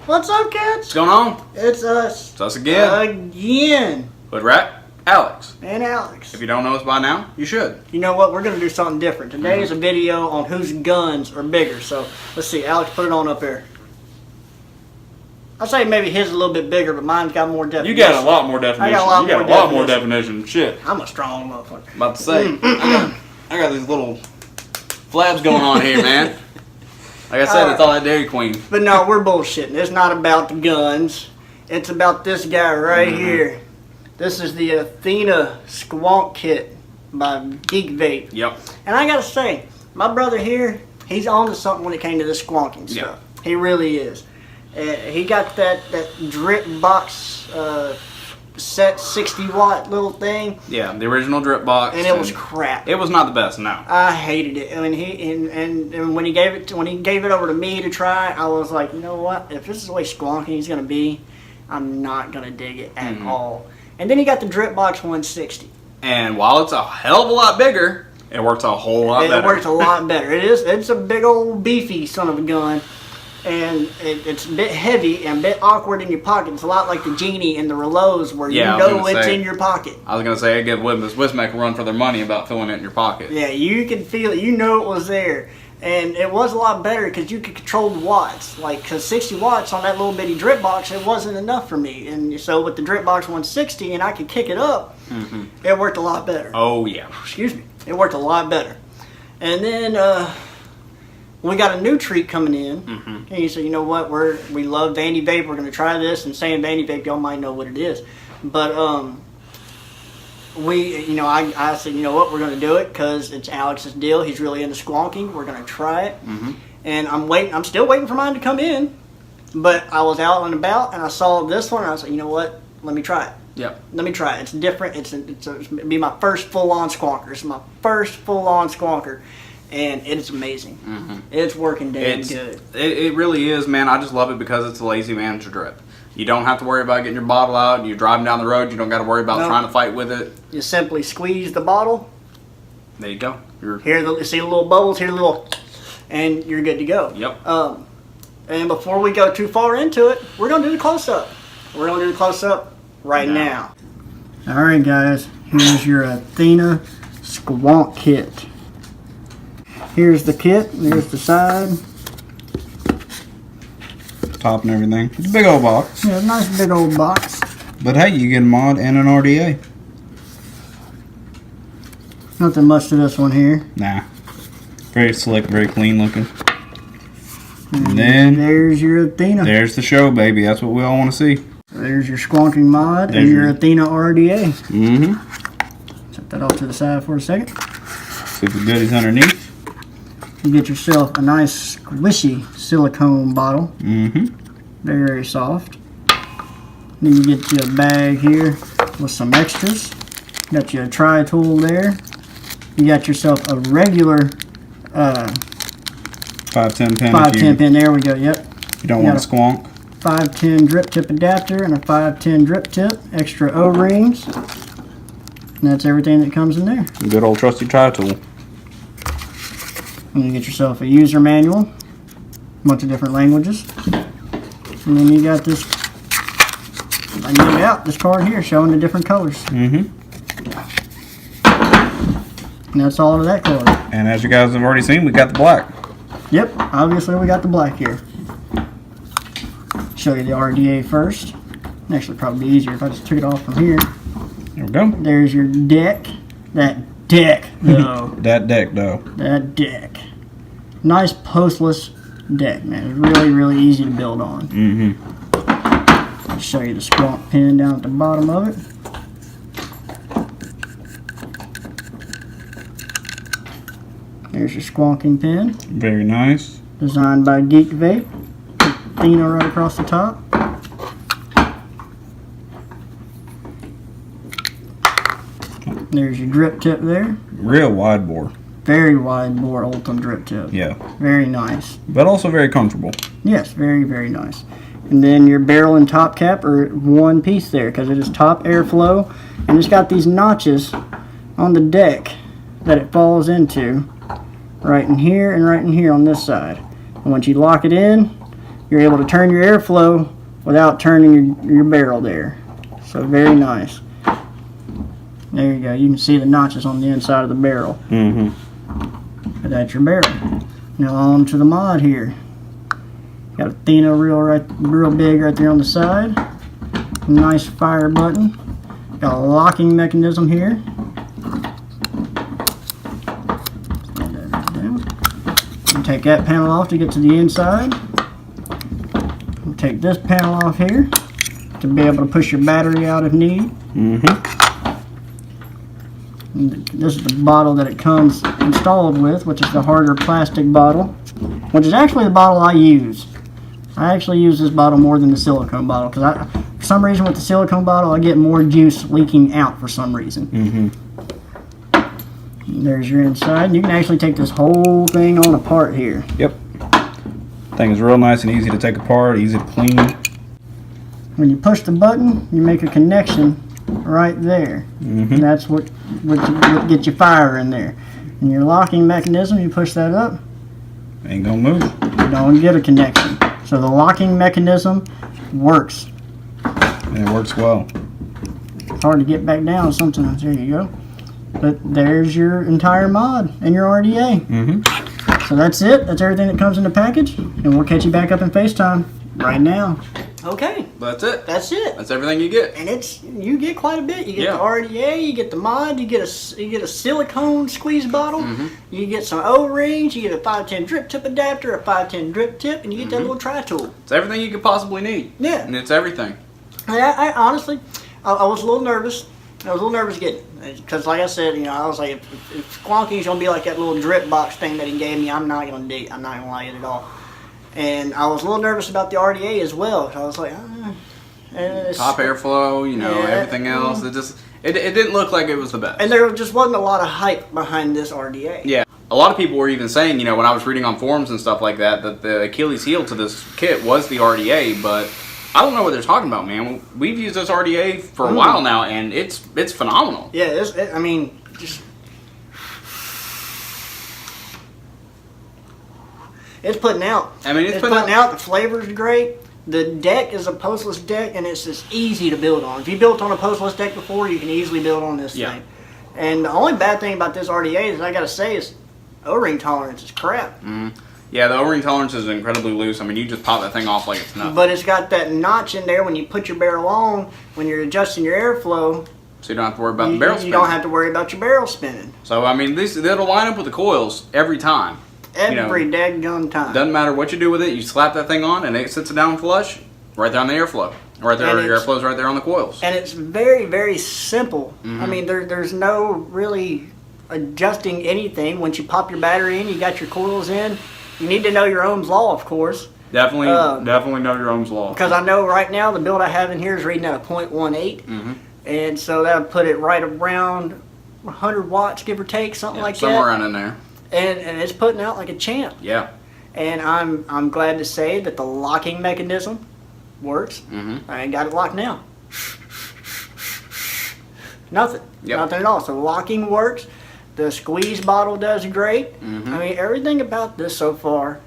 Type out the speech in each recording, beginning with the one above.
What's up, kids? What's going on? It's us. It's us again. Again. HOODRAT, Alex. And Alex. If you don't know us by now, you should. You know what? We're going to do something different. Today is a video on whose guns are bigger. So, let's see. Alex, put it on up there. I'd say maybe his is a little bit bigger, but mine's got more definition. You got a lot more definition. I got a lot more definition. Shit. I'm a strong motherfucker. About to say, I got these little flabs going on here, man. Like I said, it's all that Dairy Queen. But no, we're bullshitting. It's not about the guns. It's about this guy right here. This is the ATHENA SQUONK kit by GEEKVAPE. Yep. And I gotta say, my brother here, he's on to something when it came to the squonking stuff. Yep. He really is. He got that drip box set 60-watt little thing. Yeah, the original drip box. And it was crap. It was not the best, no. I hated it. I mean, and when he gave it over to me to try, I was like, you know what? If this is the way squonking is gonna be, I'm not gonna dig it at all. And then he got the drip box 160. And while it's a hell of a lot bigger, it works a whole lot better. It works a lot better. It's a big old beefy son of a gun. And it's a bit heavy and a bit awkward in your pocket. It's a lot like the Genie and the Reloads where you know it's in your pocket. I was going to say, I give Wismac a run for their money about filling it in your pocket. Yeah, you can feel it. You know it was there. And it was a lot better because you could control the watts. Like, because 60 watts on that little bitty drip box, it wasn't enough for me. And so with the drip box 160 and I could kick it up, it worked a lot better. Oh, yeah. Excuse me. It worked a lot better. And then we got a new treat coming in. And he said, you know what, we love Vandy Vape. We're going to try this. And saying Vandy Vape, y'all might know what it is. But I said, you know what, we're going to do it because it's Alex's deal. He's really into squonking. We're going to try it. And I'm still waiting for mine to come in. But I was out and about and I saw this one and I was like, you know what, let me try it. Yep. Let me try it. It's different. It'll be my first full-on squonker. It's my first full-on squonker. And it's amazing. It's working damn good. It really is, man. I just love it because it's a lazy man's drip. You don't have to worry about getting your bottle out. You're driving down the road. You don't got to worry about trying to fight with it. You simply squeeze the bottle. There you go. See the little bubbles, hear the little, and you're good to go. Yep. And before we go too far into it, we're going to do the close-up. We're going to do the close-up right now. All right, guys. Here's your ATHENA SQUONK kit. Here's the kit. There's the side. Top and everything. It's a big old box. Yeah, a nice big old box. But hey, you get a mod and an RDA. Nothing much to this one here. Nah. Very slick, very clean looking. And then there's your ATHENA. There's the show, baby. That's what we all want to see. There's your squonking mod and your ATHENA RDA. Set that off to the side for a second. See the goodies underneath. You get yourself a nice squishy silicone bottle. Very, very soft. Then you get you a bag here with some extras. Got you a tri-tool there. You got yourself a regular 510 pin. 510 pin. There we go. Yep. You don't want a squonk. 510 drip tip adapter and a 510 drip tip. Extra O-rings. And that's everything that comes in there. Good old trusty tri-tool. And you get yourself a user manual, a bunch of different languages, and then you got this. I get it out. This card here showing the different colors. And that's all of that card. And as you guys have already seen, we got the black. Yep, obviously we got the black here. Show you the RDA first. Actually, probably be easier if I just took it off from here. There we go. There's your deck. That deck, though. That deck, though. That deck. Nice postless deck, man. It's really, really easy to build on. I'll show you the squonk pin down at the bottom of it. There's your squonking pin. Very nice. Designed by GEEKVAPE. ATHENA right across the top. There's your drip tip there. Real wide bore. Very wide bore Ultim drip tip. Yeah. Very nice. But also very comfortable. Yes, very, very nice. And then your barrel and top cap are one piece there because it is top airflow. And it's got these notches on the deck that it falls into. Right in here and right in here on this side. And once you lock it in, you're able to turn your airflow without turning your barrel there. So very nice. There you go. You can see the notches on the inside of the barrel. But that's your barrel. Now on to the mod here. Got ATHENA real big right there on the side. Nice fire button. Got a locking mechanism here. You take that panel off to get to the inside. You take this panel off here to be able to push your battery out if need. This is the bottle that it comes installed with, which is the harder plastic bottle, which is actually the bottle I use. I actually use this bottle more than the silicone bottle because for some reason with the silicone bottle I get more juice leaking out for some reason. There's your inside. You can actually take this whole thing on apart here. Yep. Thing is real nice and easy to take apart, easy to clean. When you push the button, you make a connection right there. That's what gets your fire in there. And your locking mechanism, you push that up, Ain't gonna move. you don't get a connection. So the locking mechanism works. And it works well. It's hard to get back down sometimes. There you go. But there's your entire mod and your RDA. So that's it. That's everything that comes in the package. And we'll catch you back up in FaceTime right now. Okay. That's it. That's it. That's everything you get. And you get quite a bit. You get the RDA, you get the mod, you get a silicone squeeze bottle, you get some O-rings, you get a 510 drip tip adapter, a 510 drip tip, and you get that little tri-tool. It's everything you could possibly need. Yeah. And it's everything. I honestly, I was a little nervous. I was a little nervous getting it. Because like I said, I was like, if squawking's going to be like that little drip box thing that he gave me, I'm not going to dig it. I'm not going to like it at all. And I was a little nervous about the RDA as well. So I was like, top airflow, everything else. It didn't look like it was the best. And there just wasn't a lot of hype behind this RDA. Yeah. A lot of people were even saying, when I was reading on forums and stuff like that, that the Achilles heel to this kit was the RDA, but I don't know what they're talking about, man. We've used this RDA for a while now, and it's phenomenal. Yeah, it's putting out. It's putting out. The flavor's great. The deck is a postless deck, and it's just easy to build on. If you built on a postless deck before, you can easily build on this thing. And the only bad thing about this RDA is, I gotta say, is O-ring tolerance is crap. Yeah, the O-ring tolerance is incredibly loose. You just pop that thing off like it's nothing. But it's got that notch in there when you put your barrel on, when you're adjusting your airflow. So you don't have to worry about the barrel spinning. You don't have to worry about your barrel spinning. So, that'll line up with the coils every time. Every daggone time. Doesn't matter what you do with it. You slap that thing on, and it sits down flush right there on the airflow. Right there, your airflow's right there on the coils. And it's very, very simple. There's no really adjusting anything. Once you pop your battery in, you got your coils in. You need to know your Ohm's law, of course. Definitely know your Ohm's law. Because I know right now the build I have in here is reading at a 0.18. And so that would put it right around 100 watts, give or take, something like that. Somewhere around in there. And it's putting out like a champ. Yeah. And I'm glad to say that the locking mechanism works. I ain't got it locked now. Nothing. Nothing at all. So locking works. The squeeze bottle does great. Everything about this so far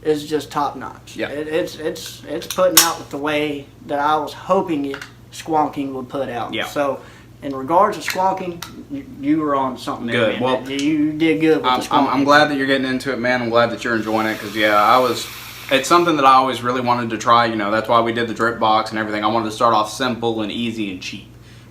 is just top notch. Yeah. It's putting out the way that I was hoping squawking would put out. Yeah. So in regards to squawking, you were on something there, good. Man. Well, you did good with the squawking. I'm glad that you're getting into it, man. I'm glad that you're enjoying it because, it's something that I always really wanted to try. That's why we did the drip box and everything. I wanted to start off simple and easy and cheap.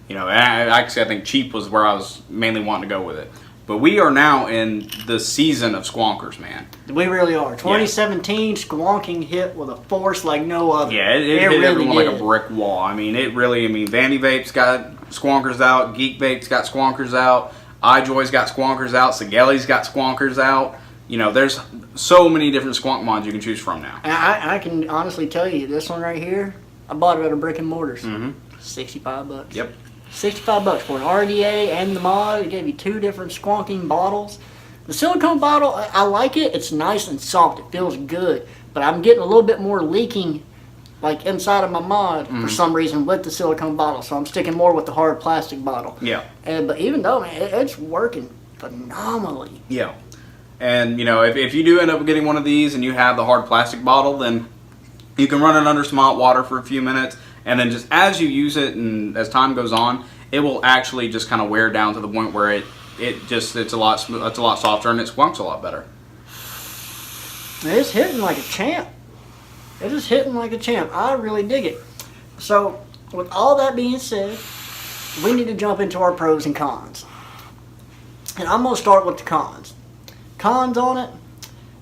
I think cheap was where I was mainly wanting to go with it. But we are now in the season of squonkers, man. We really are. 2017, squonking hit with a force like no other. Yeah, it hit really everyone like a brick wall. Vandy Vape's got squonkers out. GEEKVAPE's got squonkers out. iJoy's got squonkers out. Sageli's got squonkers out. There's so many different squonk mods you can choose from now. And I can honestly tell you, this one right here, I bought it at a brick and mortars. $65. Yep. $65 for an RDA and the mod. It gave you 2 different squonking bottles. The silicone bottle, I like it. It's nice and soft. It feels good. But I'm getting a little bit more leaking like inside of my mod for some reason with the silicone bottle. So I'm sticking more with the hard plastic bottle. Yeah. But even though, man, it's working phenomenally. Yeah. And, if you do end up getting one of these and you have the hard plastic bottle, then You can run it under some hot water for a few minutes, and then just as you use it and as time goes on, it will actually just kind of wear down to the point where it's a lot softer and it squonks a lot better. It's hitting like a champ. It is hitting like a champ. I really dig it. So, with all that being said, we need to jump into our pros and cons. And I'm going to start with the cons. Cons on it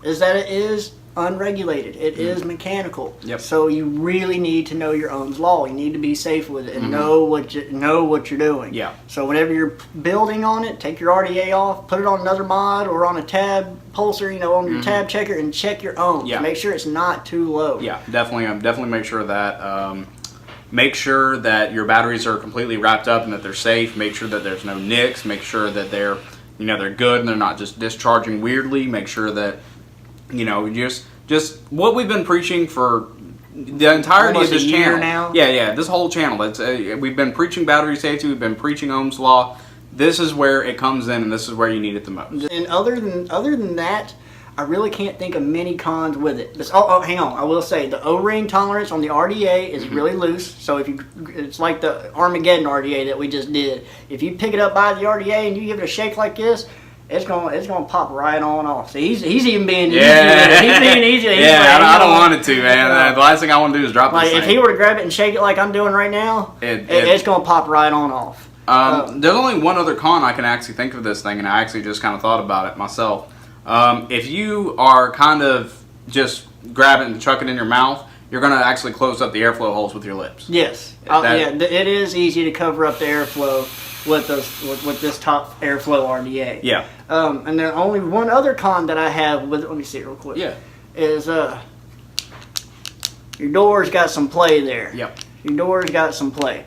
is that it is unregulated. It is mechanical. Yep. So you really need to know your Ohm's law. You need to be safe with it and know what you're doing. Yeah. So whenever you're building on it, take your RDA off, put it on another mod or on a tab pulser, on your tab checker, and check your ohms. Yeah. Make sure it's not too low. Yeah, definitely make sure that make sure that your batteries are completely wrapped up and that they're safe. Make sure that there's no nicks. Make sure that they're they're good and they're not just discharging weirdly. Make sure that just what we've been preaching for the entirety almost of this a year channel. now. Yeah, this whole channel. We've been preaching battery safety. We've been preaching Ohm's law. This is where it comes in, and this is where you need it the most. And other than that, I really can't think of many cons with it. Hang on. I will say the O-ring tolerance on the RDA is really loose. So it's like the Armageddon RDA that we just did. If you pick it up by the RDA and you give it a shake like this, it's gonna pop right on off. See, he's even being easy. He's being easy. I don't want it to, man. The last thing I want to do is drop this thing. If he were to grab it and shake it like I'm doing right now, it's gonna pop right on off. There's only one other con I can actually think of this thing, and I actually just kind of thought about it myself. If you are kind of just grab it and chuck it in your mouth, you're going to actually close up the airflow holes with your lips. Yes. It is easy to cover up the airflow with this top airflow RDA. Yeah. And there's only one other con that I have with it. Let me see it real quick. Yeah. Is your door's got some play there. Yep. Your door's got some play.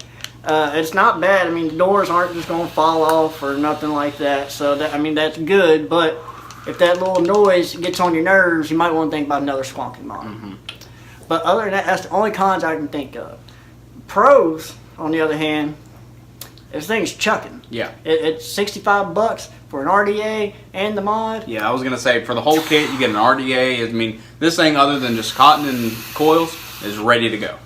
It's not bad. I mean, the doors aren't just going to fall off or nothing like that. So that's good. But if that little noise gets on your nerves, you might want to think about another squawking model. But other than that, that's the only cons I can think of. Pros, on the other hand, this thing's chucking. Yeah. It's $65 for an RDA and the mod. Yeah, I was going to say, for the whole kit, you get an RDA. I mean, this thing, other than just cotton and coils, is ready to go.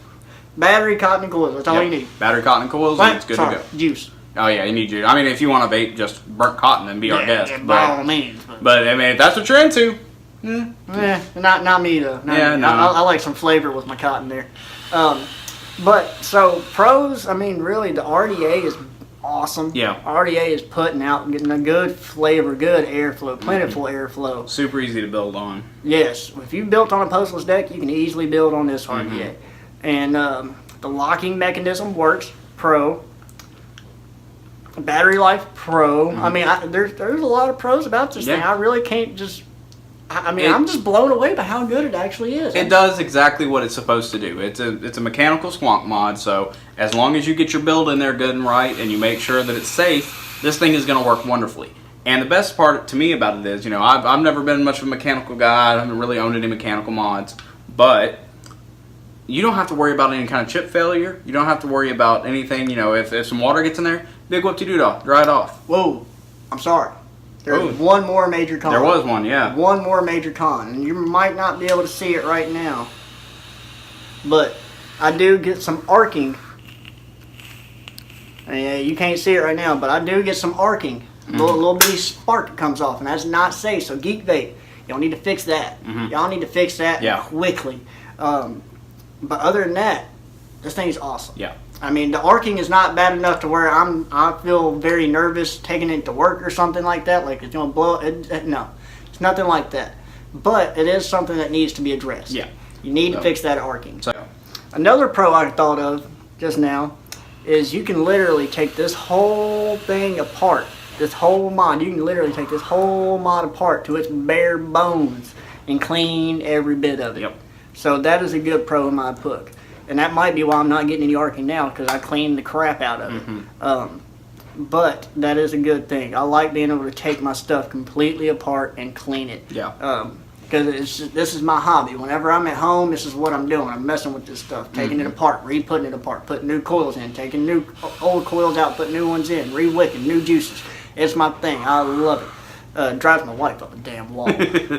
Battery, cotton, and coils. That's all you need. Battery, cotton, and coils, and it's good to go. Juice. Oh, yeah, you need juice. I mean, if you want to vape just burnt cotton, then be our guest. Yeah, by all means. But, I mean, if that's what you're into. Not me, though. No. I like some flavor with my cotton there. But, so, pros, I mean, really, the RDA is awesome. Yeah. RDA is putting out, getting a good flavor, good airflow, plentiful airflow. Super easy to build on. Yes. If you built on a postless deck, you can easily build on this RDA. And the locking mechanism works, pro. Battery life, pro. I mean, there's a lot of pros about this thing. I really can't just... I'm just blown away by how good it actually is. It does exactly what it's supposed to do. It's a mechanical squonk mod, so as long as you get your build in there good and right and you make sure that it's safe, this thing is going to work wonderfully. And the best part to me about it is, I've never been much of a mechanical guy. I haven't really owned any mechanical mods, but you don't have to worry about any kind of chip failure. You don't have to worry about anything. If some water gets in there, big whoop-de-doo-dah, dry it off. Whoa, I'm sorry. There's one more major con. There was one, yeah. One more major con, and you might not be able to see it right now, but I do get some arcing. And you can't see it right now, but I do get some arcing. A little bitty spark comes off, and that's not safe. So GEEKVAPE, y'all need to fix that. Y'all need to fix that quickly. But other than that, this thing's awesome. Yeah. I mean, the arcing is not bad enough to where I feel very nervous taking it to work or something like that. Like it's going to blow. No, it's nothing like that. But it is something that needs to be addressed. Yeah. You need to fix that arcing. So. Another pro I thought of just now is you can literally take this whole thing apart. This whole mod. You can literally take this whole mod apart to its bare bones and clean every bit of it. Yep. So that is a good pro in my book. And that might be why I'm not getting any arcing now, because I cleaned the crap out of it. But that is a good thing. I like being able to take my stuff completely apart and clean it. Yeah. Because this is my hobby. Whenever I'm at home, this is what I'm doing. I'm messing with this stuff, taking it apart, re-putting it apart, putting new coils in, taking old coils out, putting new ones in, re-wicking, new juices. It's my thing. I love it. Drives my wife up a damn wall.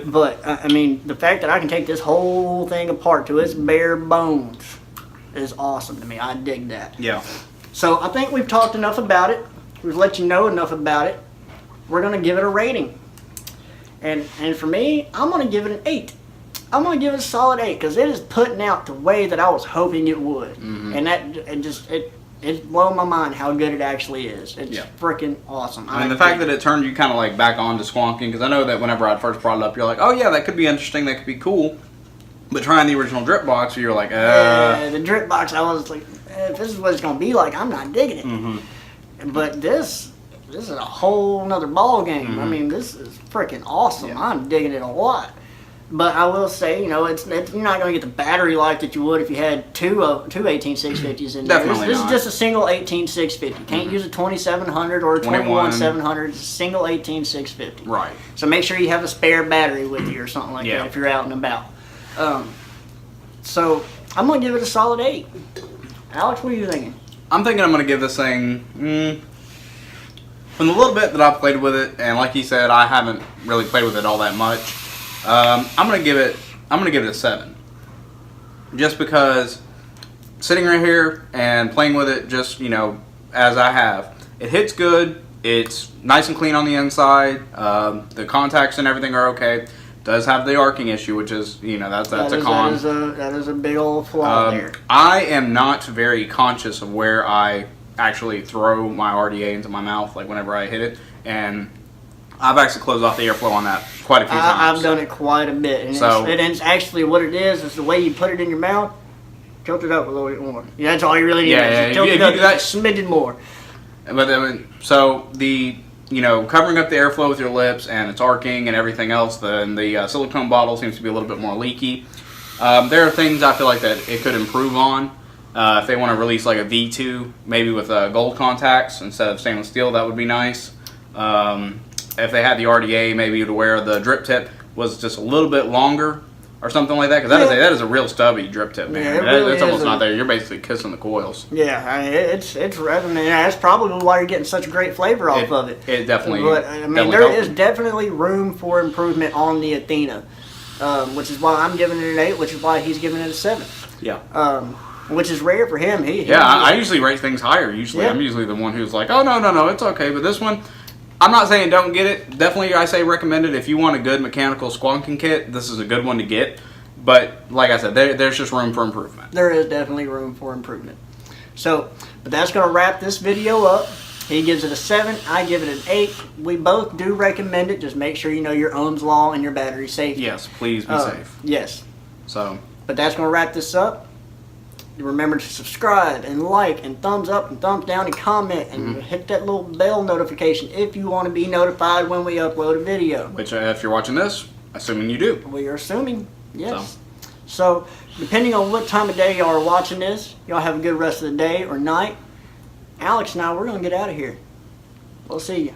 But, I mean, the fact that I can take this whole thing apart to its bare bones is awesome to me. I dig that. Yeah. So, I think we've talked enough about it. We've let you know enough about it. We're going to give it a rating. And for me, I'm going to give it an 8. I'm going to give it a solid 8 because it is putting out the way that I was hoping it would. And it's blown my mind how good it actually is. It's freaking awesome. I mean, the fact that it turned you kind of like back on to squonking, because I know that whenever I first brought it up, you're like, oh yeah, that could be interesting, that could be cool. But trying the original drip box, you're like, Yeah, the drip box, I was like, if this is what it's going to be like, I'm not digging it. But this is a whole nother ball game. I mean, this is freaking awesome. I'm digging it a lot. But I will say, you know, it's you're not going to get the battery life that you would if you had two 18650s in there. Definitely This not. is just a single 18650. Can't use a 2700 or a 21700. It's a single 18650. Right. So make sure you have a spare battery with you or something like that if you're out and about. So I'm going to give it a solid 8. Alex, what are you thinking? I'm thinking I'm going to give this thing, from the little bit that I've played with it, and like you said, I haven't really played with it all that much. I'm gonna give it a 7, just because sitting right here and playing with it, just as I have, it hits good. It's nice and clean on the inside. The contacts and everything are okay. Does have the arcing issue, which is that's a con. That is a big old flaw there. I am not very conscious of where I actually throw my RDA into my mouth, like whenever I hit it, and I've actually closed off the airflow on that quite a few times. I've done it quite a bit. And it's actually what it is the way you put it in your mouth. Tilt it up a little bit more. Yeah, that's all you really need. Tilt it up just a smidgen more. But I mean, so the covering up the airflow with your lips and it's arcing and everything else, then the silicone bottle seems to be a little bit more leaky. There are things I feel like that it could improve on. If they want to release like a V2, maybe with gold contacts instead of stainless steel, that would be nice. If they had the RDA, maybe to where the drip tip was just a little bit longer or something like that, because that is a real stubby drip tip, man. Yeah, it's almost not there. You're basically kissing the coils. Yeah, I mean, it's that's probably why you're getting such great flavor off of it. It definitely. But I mean, there is definitely room for improvement on the Athena, which is why I'm giving it an 8, which is why he's giving it a 7. Yeah. Which is rare for him. I usually rate things higher. I'm usually the one who's like, oh no, it's okay. But this one, I'm not saying don't get it. Definitely, I say recommend it. If you want a good mechanical squonking kit, this is a good one to get. But like I said, there's just room for improvement. There is definitely room for improvement. So, but that's going to wrap this video up. He gives it a 7. I give it an 8. We both do recommend it. Just make sure you know your Ohm's law and your battery safety. Yes, please be safe. Yes. So. But that's going to wrap this up. Remember to subscribe and like and thumbs up and thumbs down and comment and hit that little bell notification if you want to be notified when we upload a video. Which, if you're watching this, assuming you do. We are assuming, yes. So depending on what time of day y'all are watching this, y'all have a good rest of the day or night. Alex and I, we're going to get out of here. We'll see you.